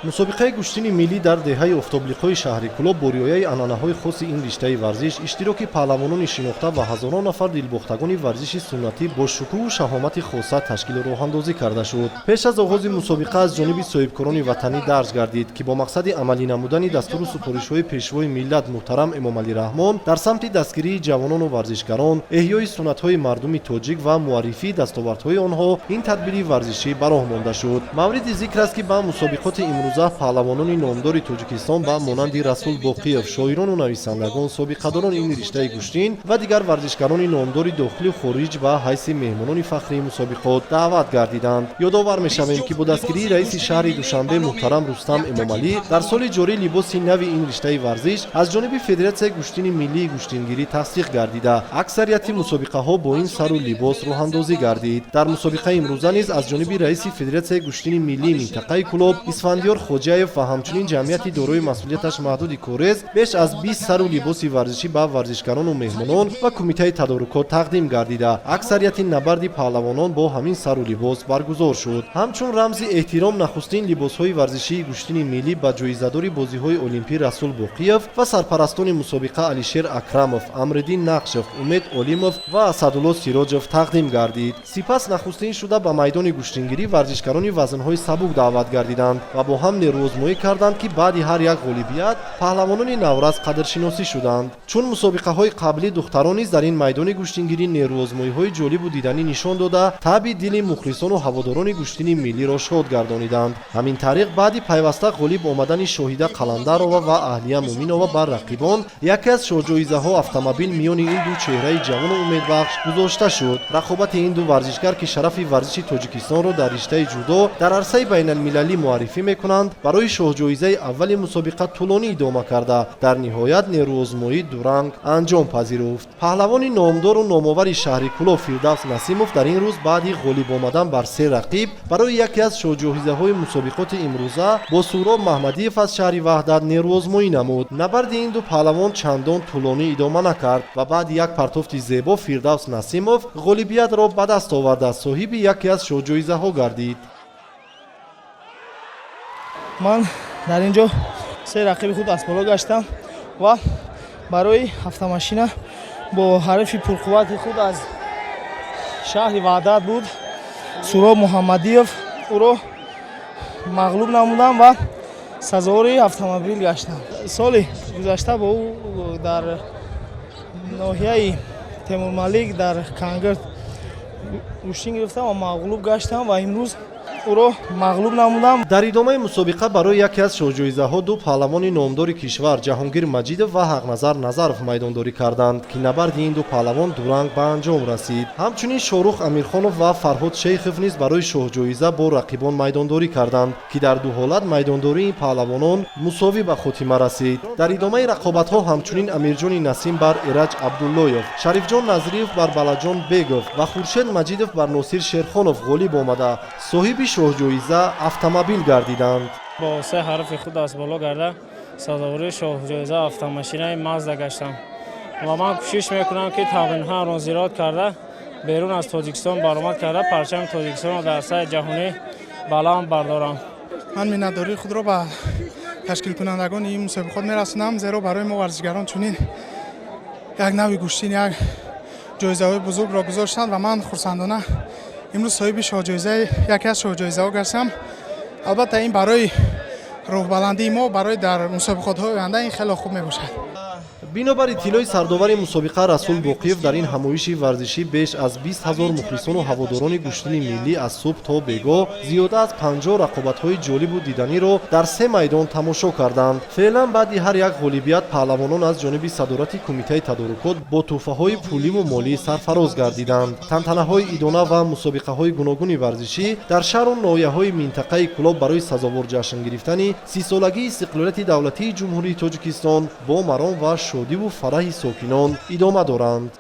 мусобиқаи гӯштини миллӣ дар деҳаи офтоблиқои шаҳри Кӯлоб бо риояи анъанаҳои хоси ин риштаи варзиш, иштироки паҳлавонони шинохта ва ҳазорон нафар дилбохтагони варзиши суннатӣ бо шукӯҳу шаҳомати хоса ташкилу роҳандозӣ карда шуд. Пеш аз оғози мусобиқа аз ҷониби соҳибкорони ватанӣ дарҷ гардид, ки бо мақсади амалӣ намудани дастуру супоришҳои пешвои миллат муҳтарам Эмомалӣ Раҳмон дар самти дастгирии ҷавонону варзишгарон, эҳёи суннатҳои мардуми тоҷик ва муаррифии дастовардҳои онҳо ин тадбири варзишӣ ба роҳ монда шуд. Мавриди зикр аст, ки ба мусобиқоти имрӯза паҳлавонони номдори Тоҷикистон ба монанди Расул Боқиев, шоирону нависандагон, собиқадорони ин риштаи гӯштин ва дигар варзишгарони номдори дохилу хориҷ ба ҳайси меҳмонони фахрии мусобиқот даъват гардиданд. Ёдовар мешавем, ки бо дастгирии раиси шаҳри Душанбе муҳтарам Рустам Эмомалӣ дар соли ҷорӣ либоси нави ин риштаи варзиш аз ҷониби Федератсияи гӯштини миллии гӯштингирӣ тасдиқ гардида, аксарияти мусобиқаҳо бо ин сару либос роҳандозӣ гардид. Дар мусобиқаи имрӯза низ аз ҷониби раиси Федератсияи гӯштини миллии минтақаи Кӯлоб Исфандиёр Хоҷаев ва ҳамчунин ҷамъияти дорои масъулияташ маҳдуди корез беш аз 20 сару либоси варзишӣ ба варзишгарону меҳмонон ва кумитаи тадорукот тақдим гардида, аксарияти набарди паҳлавонон бо ҳамин сару либос баргузор шуд. Ҳамчун рамзи эҳтиром нахустин либосҳои варзишии гӯштини миллӣ ба ҷоизадори бозиҳои олимпӣ Расул Боқиев ва сарпарастони мусобиқа Алишер Акрамов, Амриддин Нақшев, Умед Олимов ва Асадулло Сироҷев тақдим гардид. Сипас нахустин шуда ба майдони гӯштингирӣ варзишгарони вазнҳои сабук даъват гардиданд ва бо ҳам нерӯозмоӣ карданд, ки баъди ҳар як ғолибият паҳлавонони наврас қадршиносӣ шуданд. Чун мусобиқаҳои қаблӣ духтарон низ дар ин майдони гӯштингирӣ нерӯозмоиҳои ҷолибу диданӣ нишон дода, таъби дили мухлисону ҳаводорони гӯштини миллиро шод гардониданд. Ҳамин тариқ баъди пайваста ғолиб омадани Шоҳида Қаландарова ва Аҳлия Муминова ба рақибон, яке аз шоҳҷоизаҳо автомобил миёни ин ду чеҳраи ҷавону умедбахш гузошта шуд. Рақобати ин ду варзишгар, ки шарафи варзиши Тоҷикистонро дар риштаи ҷудо дар арсаи байналмилалӣ муаррифӣ мекунанд, барои шоҳҷоизаи аввали мусобиқа тӯлонӣ идома карда, дар ниҳоят нерӯозмоӣ дуранг анҷом пазируфт. Паҳлавони номдору номовари шаҳри Кӯлоб Фирдавс Насимов дар ин рӯз баъди ғолиб омадан бар се рақиб барои яке аз шоҳҷоизаҳои мусобиқоти имрӯза бо Суроб Маҳмадиев аз шаҳри Ваҳдат нерӯозмоӣ намуд. Набарди ин ду паҳлавон чандон тӯлонӣ идома накард ва баъди як партофти зебо Фирдавс Насимов ғолибиятро ба даст оварда соҳиби яке аз шоҳҷоизаҳо гардид. ман дар ин ҷо се рақиби худ аз боло гаштам ва барои автомашина бо ҳарифи пурқуввати худ аз шаҳри Ваҳдат буд Суроб Муҳаммадиев ӯро мағлуб намудам ва сазовори автомобил гаштам. Соли гузашта бо ӯ дар ноҳияи Темурмалик дар Кангирд гӯштин гирифтам ва мағлуб гаштам ва имрӯз ӯро мағлуб намудам. Дар идомаи мусобиқа барои яке аз шоҳҷоизаҳо ду паҳлавони номдори кишвар Ҷаҳонгир Маҷидов ва Ҳақназар Назаров майдондорӣ карданд, ки набарди ин ду паҳлавон дуранг ба анҷом расид. Ҳамчунин Шорух Амирхонов ва Фарҳод Шейхов низ барои шоҳҷоиза бо рақибон майдондорӣ карданд, ки дар ду ҳолат майдондории ин паҳлавонон мусовӣ ба хотима расид. Дар идомаи рақобатҳо ҳамчунин Амирҷони Насим бар Эраҷ Абдуллоев, Шарифҷон Назриев бар Балаҷон Бегов ва Хуршед Маҷидов бар Носир Шерхонов ғолиб омада, соҳиби шоҳҷоиза автомобил гардиданд. бо се ҳарфи худ аз боло гарда сазовори шоҳҷоиза автомашинаи Мазда гаштам ва ман кӯшиш мекунам, ки тамринҳоямро зиёд карда берун аз Тоҷикистон баромад карда парчами Тоҷикистонро дар сайи ҷаҳонӣ баланд бардорам. ман миннатдории худро ба ташкилкунандагони ин мусобиқот мерасонам, зеро барои мо варзишгарон чунин як нави гӯштин, як ҷоизаҳои бузургро гузоштанд ва ман хурсандона имрӯз соҳиби шоҳҷоизаи яке аз шоҳҷоизаҳо гашдам. албатта ин барои рӯҳбаландии мо барои дар мусобиқотҳои оянда ин хеле хуб мебошад. бинобар иттилои сардовари мусобиқа Расул Боқиев дар ин ҳамоиши варзишӣ беш аз 20 000 мухлисону ҳаводорони гӯштини миллӣ аз субҳ то бегоҳ зиёда аз 50 рақобатҳои ҷолибу диданиро дар се майдон тамошо карданд. Феълан баъди ҳар як ғолибият паҳлавонон аз ҷониби садорати кумитаи тадорукот бо тӯҳфаҳои пулиму молӣ сарфароз гардиданд. Тантанаҳои идона ва мусобиқаҳои гуногуни варзишӣ дар шаҳру ноҳияҳои минтақаи Кӯлоб барои сазовор ҷашн гирифтани 30-солагии истиқлолияти давлатии ҷумҳурии Тоҷикистон бо маром ва шодиву фараҳи сокинон идома доранд.